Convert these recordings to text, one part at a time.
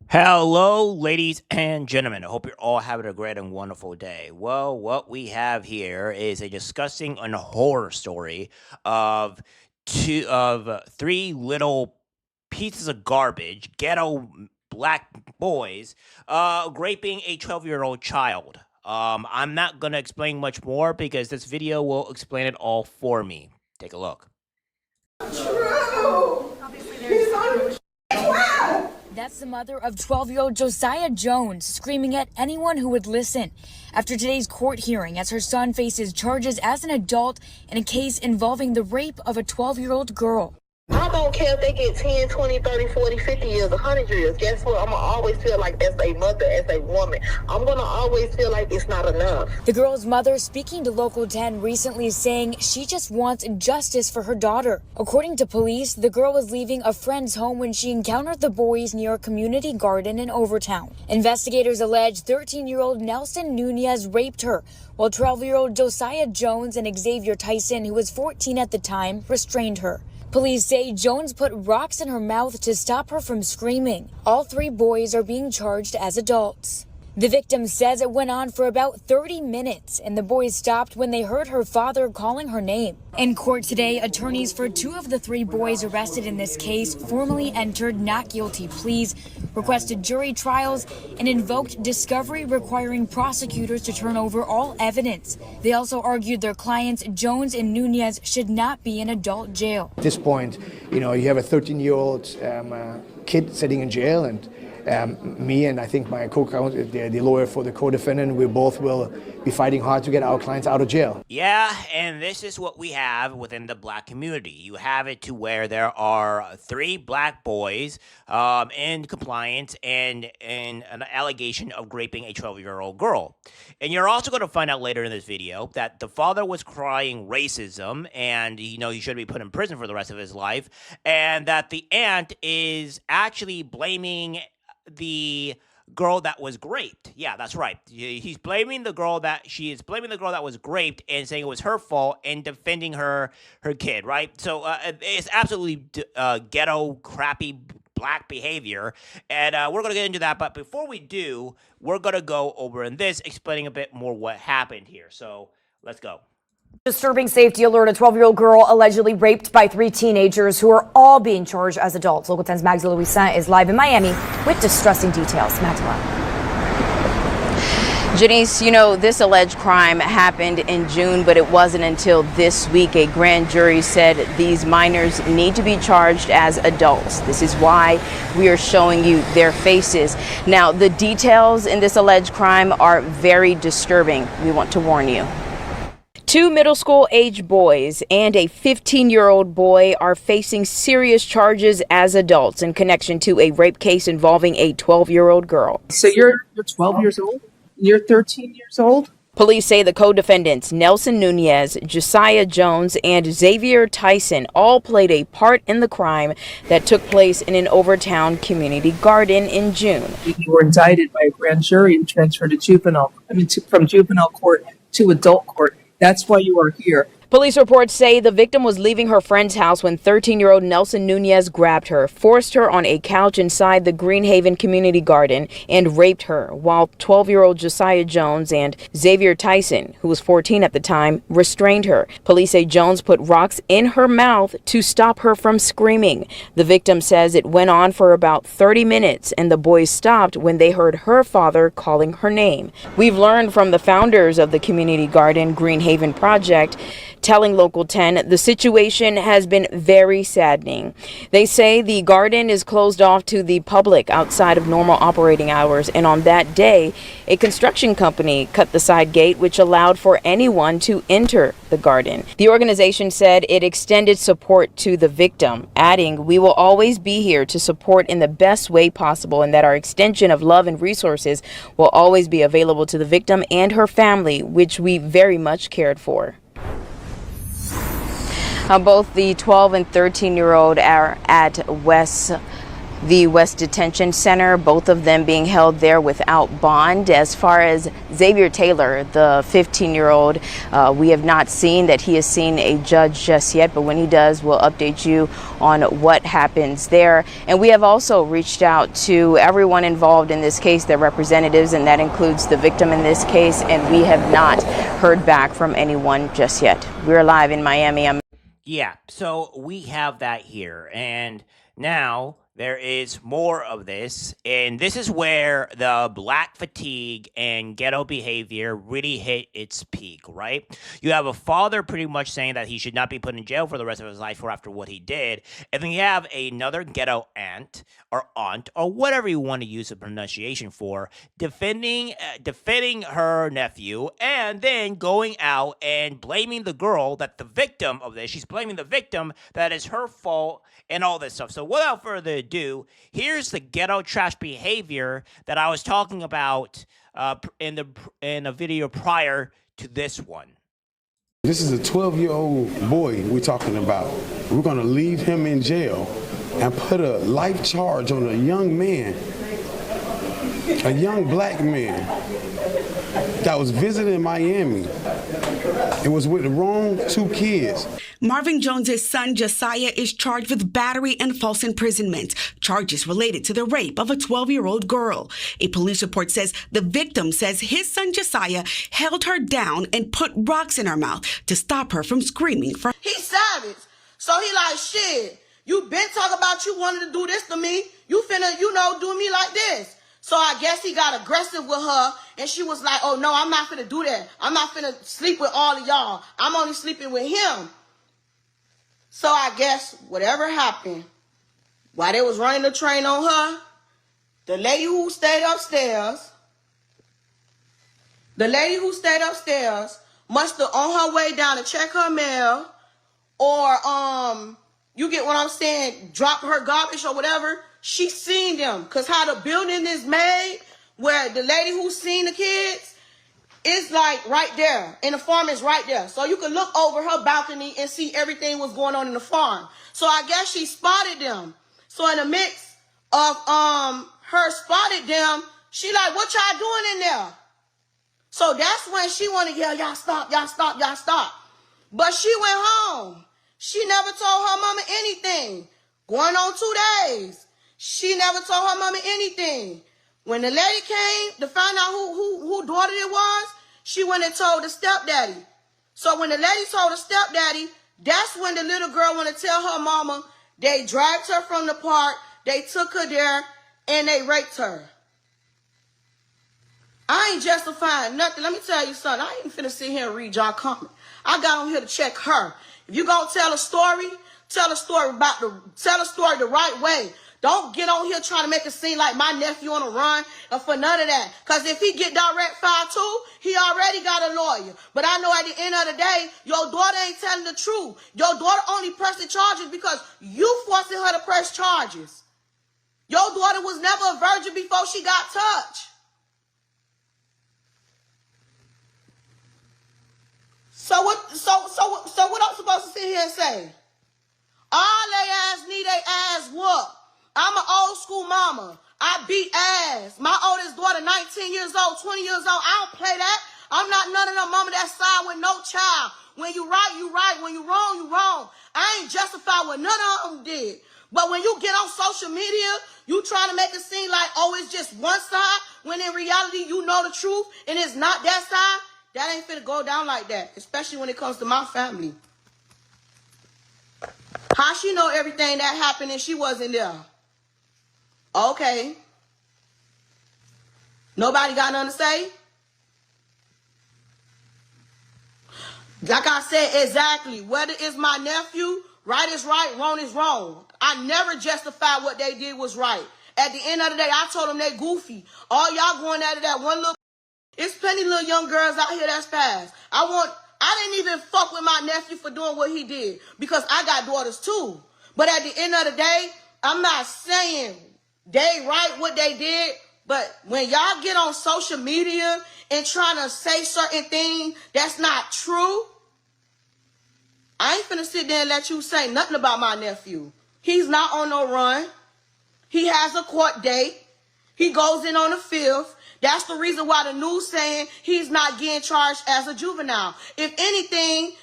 Hello, ladies and gentlemen. I hope you're all having a great and wonderful day. Well, what we have here is a disgusting and horror story of three little pieces of garbage, ghetto black boys, raping a 12-year-old child. I'm not gonna explain much more because this video will explain it all for me. Take a look. True. That's the mother of 12-year-old Josiah Jones screaming at anyone who would listen after today's court hearing as her son faces charges as an adult in a case involving the rape of a 12-year-old girl. I don't care if they get 10, 20, 30, 40, 50 years, 100 years. Guess what? I'm going to always feel like as a mother, as a woman, I'm going to always feel like it's not enough. The girl's mother speaking to Local 10 recently saying she just wants justice for her daughter. According to police, the girl was leaving a friend's home when she encountered the boys near a community garden in Overtown. Investigators allege 13-year-old Nelson Nunez raped her, while 12-year-old Josiah Jones and Xavier Tyson, who was 14 at the time, restrained her. Police say Jones put rocks in her mouth to stop her from screaming. All three boys are being charged as adults. The victim says it went on for about 30 minutes, and the boys stopped when they heard her father calling her name. In court today, attorneys for two of the three boys arrested in this case formally entered not guilty pleas, requested jury trials, and invoked discovery requiring prosecutors to turn over all evidence. They also argued their clients, Jones and Nunez, should not be in adult jail. At this point, you have a 13-year-old kid sitting in jail, and me and I think my co-counsel, the lawyer for the co-defendant, we both will be fighting hard to get our clients out of jail. Yeah, and this is what we have within the black community. You have it to where there are three black boys in compliance and an allegation of raping a 12-year-old girl. And you're also going to find out later in this video that the father was crying racism and, he should be put in prison for the rest of his life, and that the aunt is actually blaming the girl that was raped. Yeah, that's right. He's blaming the girl that was raped and saying it was her fault and defending her kid, right? So it's absolutely ghetto, crappy black behavior, and we're going to get into that. But before we do, we're going to go over in this, explaining a bit more what happened here. So let's go. Disturbing safety alert. A 12-year-old girl allegedly raped by three teenagers who are all being charged as adults. Local 10's Magda Luisant is live in Miami with distressing details. Magda. Janice, this alleged crime happened in June, but it wasn't until this week a grand jury said these minors need to be charged as adults. This is why we are showing you their faces. Now, the details in this alleged crime are very disturbing. We want to warn you. Two middle school age boys and a 15-year-old boy are facing serious charges as adults in connection to a rape case involving a 12-year-old girl. So you're 12 years old? You're 13 years old? Police say the co-defendants, Nelson Nunez, Josiah Jones, and Xavier Tyson, all played a part in the crime that took place in an Overtown community garden in June. You were indicted by a grand jury and transferred to from juvenile court to adult court. That's why you are here. Police reports say the victim was leaving her friend's house when 13-year-old Nelson Nunez grabbed her, forced her on a couch inside the Greenhaven Community Garden, and raped her, while 12-year-old Josiah Jones and Xavier Tyson, who was 14 at the time, restrained her. Police say Jones put rocks in her mouth to stop her from screaming. The victim says it went on for about 30 minutes, and the boys stopped when they heard her father calling her name. We've learned from the founders of the Community Garden Greenhaven Project, telling Local 10 the situation has been very saddening. They say the garden is closed off to the public outside of normal operating hours, and on that day, a construction company cut the side gate, which allowed for anyone to enter the garden. The organization said it extended support to the victim, adding, "We will always be here to support in the best way possible, and that our extension of love and resources will always be available to the victim and her family, which we very much cared for." Both the 12 and 13-year-old are at West the West Detention Center, both of them being held there without bond. As far as Xavier Taylor, the 15-year-old, we have not seen that he has seen a judge just yet, but when he does, we'll update you on what happens there. And we have also reached out to everyone involved in this case, their representatives, and that includes the victim in this case, and we have not heard back from anyone just yet. We're live in Miami. Yeah, so we have that here, and now there is more of this, and this is where the black fatigue and ghetto behavior really hit its peak, right? You have a father pretty much saying that he should not be put in jail for the rest of his life for after what he did, and then you have another ghetto aunt or whatever you want to use the pronunciation for, defending her nephew, and then going out and blaming the girl that the victim of this. She's blaming the victim that it's her fault and all this stuff. So without further ado, here's the ghetto trash behavior that I was talking about in a video prior to this one. This is a 12-year-old boy we're talking about. We're going to leave him in jail and put a life charge on a young man, a young black man that was visiting Miami. It was with the wrong two kids. Marvin Jones's son, Josiah, is charged with battery and false imprisonment, charges related to the rape of a 12-year-old girl. A police report says the victim says his son, Josiah, held her down and put rocks in her mouth to stop her from screaming. He's savage. So he like, shit, you been talking about you wanted to do this to me. You finna, do me like this. So I guess he got aggressive with her, and she was like, oh, no, I'm not finna do that. I'm not finna sleep with all of y'all. I'm only sleeping with him. So I guess whatever happened, while they was running the train on her, the lady who stayed upstairs must have on her way down to check her mail, or you get what I'm saying, drop her garbage or whatever. She seen them, because how the building is made, where the lady who seen the kids is like right there, and the farm is right there. So you can look over her balcony and see everything was going on in the farm. So I guess she spotted them. So in the mix of her spotted them, she like, what y'all doing in there? So that's when she want to yell, y'all stop, y'all stop, y'all stop. But she went home. She never told her mama anything. Going on 2 days. She never told her mama anything. When the lady came to find out who daughter it was, she went and told the stepdaddy. So when the lady told the stepdaddy, that's when the little girl went to tell her mama. They dragged her from the park, they took her there, and they raped her. I ain't justifying nothing. Let me tell you something. I ain't finna sit here and read y'all comment. I got on here to check her. If you gonna tell a story, tell a story the right way. Don't get on here trying to make it seem like my nephew on the run or for none of that. Because if he get direct file too, he already got a lawyer. But I know at the end of the day, your daughter ain't telling the truth. Your daughter only pressed the charges because you forcing her to press charges. Your daughter was never a virgin before she got touched. So what I'm supposed to sit here and say? All they ass need they ass whoop. I'm an old school mama. I beat ass. My oldest daughter, 19 years old, 20 years old. I don't play that. I'm not none of them mama that side with no child. When you right, you right. When you wrong, you wrong. I ain't justified what none of them did. But when you get on social media, you trying to make it seem like, oh, it's just one side, when in reality, you know the truth, and it's not that side. That ain't finna go down like that, especially when it comes to my family. How she know everything that happened and she wasn't there? Okay. Nobody got nothing to say? Like I said, exactly. Whether it's my nephew, right is right, wrong is wrong. I never justified what they did was right. At the end of the day, I told them they goofy. All y'all going out of that one little... It's plenty of little young girls out here that's fast. I didn't even fuck with my nephew for doing what he did because I got daughters too. But at the end of the day, I'm not saying they right what they did, but when y'all get on social media and trying to say certain things that's not true, I ain't finna sit there and let you say nothing about my nephew. He's not on no run. He has a court date. He goes in on the 5th. That's the reason why the news saying he's not getting charged as a juvenile. If anything,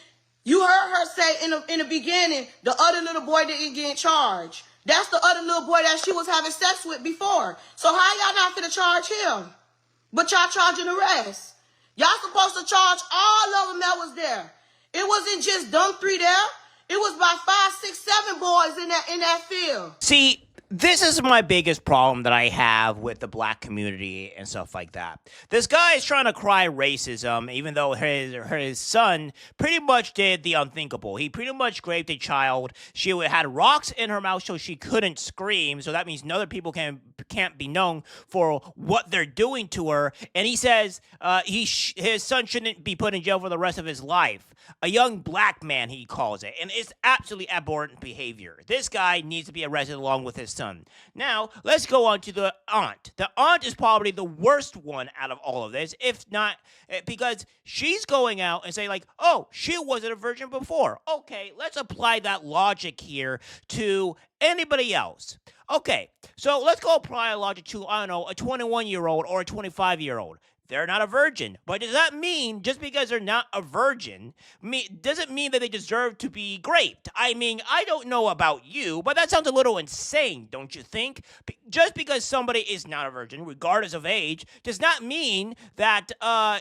you heard her say in the beginning, the other little boy didn't get charged. That's the other little boy that she was having sex with before. So how y'all not finna charge him? But y'all charging the rest. Y'all supposed to charge all of them that was there. It wasn't just them 3 there. It was about 5, 6, 7 boys in that field. See, this is my biggest problem that I have with the black community and stuff like that. This guy is trying to cry racism, even though his son pretty much did the unthinkable. He pretty much raped a child. She had rocks in her mouth so she couldn't scream. So that means other people can't be known for what they're doing to her. And he says his son shouldn't be put in jail for the rest of his life. A young black man, he calls it. And it's absolutely abhorrent behavior. This guy needs to be arrested along with his son. Now, let's go on to the aunt. The aunt is probably the worst one out of all of this, if not, because she's going out and saying like, oh, she wasn't a virgin before. Okay, let's apply that logic here to anybody else. Okay, so let's go apply a logic to, I don't know, a 21-year-old or a 25-year-old. They're not a virgin. But does that mean just because they're not a virgin, doesn't mean that they deserve to be raped? I mean, I don't know about you, but that sounds a little insane, don't you think? Just because somebody is not a virgin, regardless of age, does not mean that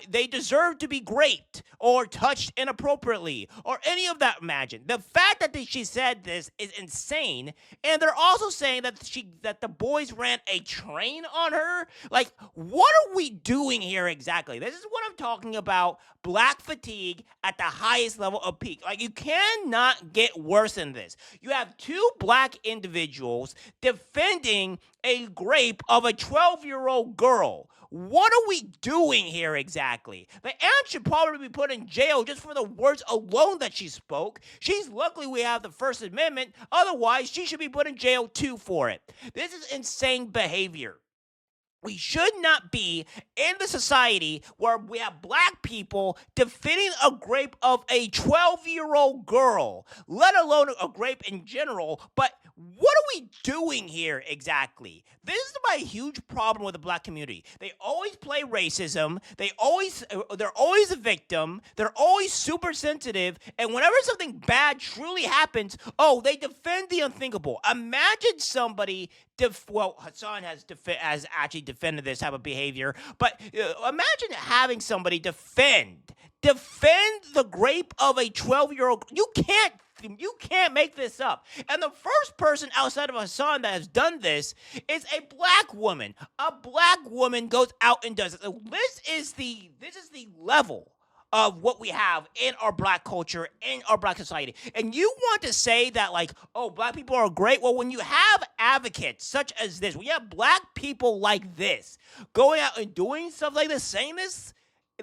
they deserve to be raped or touched inappropriately or any of that. Imagine the fact that she said this is insane, and they're also saying that the boys ran a train on her. Like, what are we doing here exactly? This is what I'm talking about. Black fatigue at the highest level of peak. Like, you cannot get worse than this. You have 2 black individuals defending a rape of a 12-year-old girl. What are we doing here exactly? The aunt should probably be put in jail just for the words alone that she spoke. She's lucky we have the First Amendment. Otherwise, she should be put in jail too for it. This is insane behavior. We should not be in the society where we have black people defending a rape of a 12-year-old girl, let alone a rape in general. But what are we doing here exactly? This is my huge problem with the black community. They always play racism. They're always a victim. They're always super sensitive. And whenever something bad truly happens, they defend the unthinkable. Imagine somebody Hassan has actually defended this type of behavior, but imagine having somebody defend the rape of a 12-year-old. You can't make this up. And the first person outside of Hassan that has done this is a black woman. A black woman goes out and does it. So this is the level of what we have in our black culture, in our black society. And you want to say that, like, oh, black people are great? Well, when you have advocates such as this, when you have black people like this going out and doing stuff like this, saying this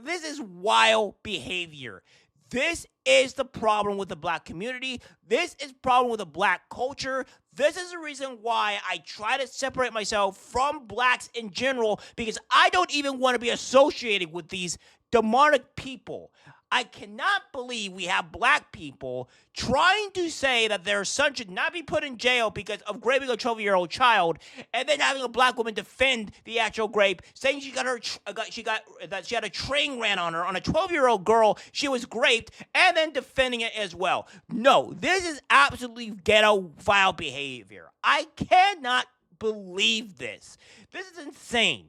is wild behavior. This is the problem with the black community. This is the problem with the black culture. This is the reason why I try to separate myself from blacks in general, because I don't even want to be associated with these demonic people. I cannot believe we have black people trying to say that their son should not be put in jail because of raping a 12-year-old child, and then having a black woman defend the actual rape, saying she had a train ran on her, on a 12-year-old girl. She was raped, and then defending it as well. No, this is absolutely ghetto vile behavior. I cannot believe this. This is insane.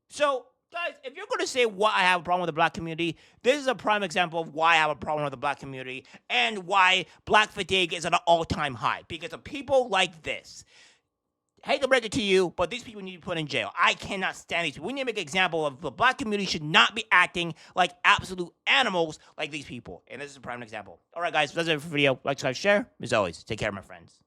So, guys, if you're going to say why I have a problem with the black community, this is a prime example of why I have a problem with the black community and why black fatigue is at an all-time high. Because of people like this. Hate to break it to you, but these people need to be put in jail. I cannot stand these people. We need to make an example of the black community should not be acting like absolute animals like these people. And this is a prime example. All right, guys, that's it for the video. Like, subscribe, share. As always, take care, my friends.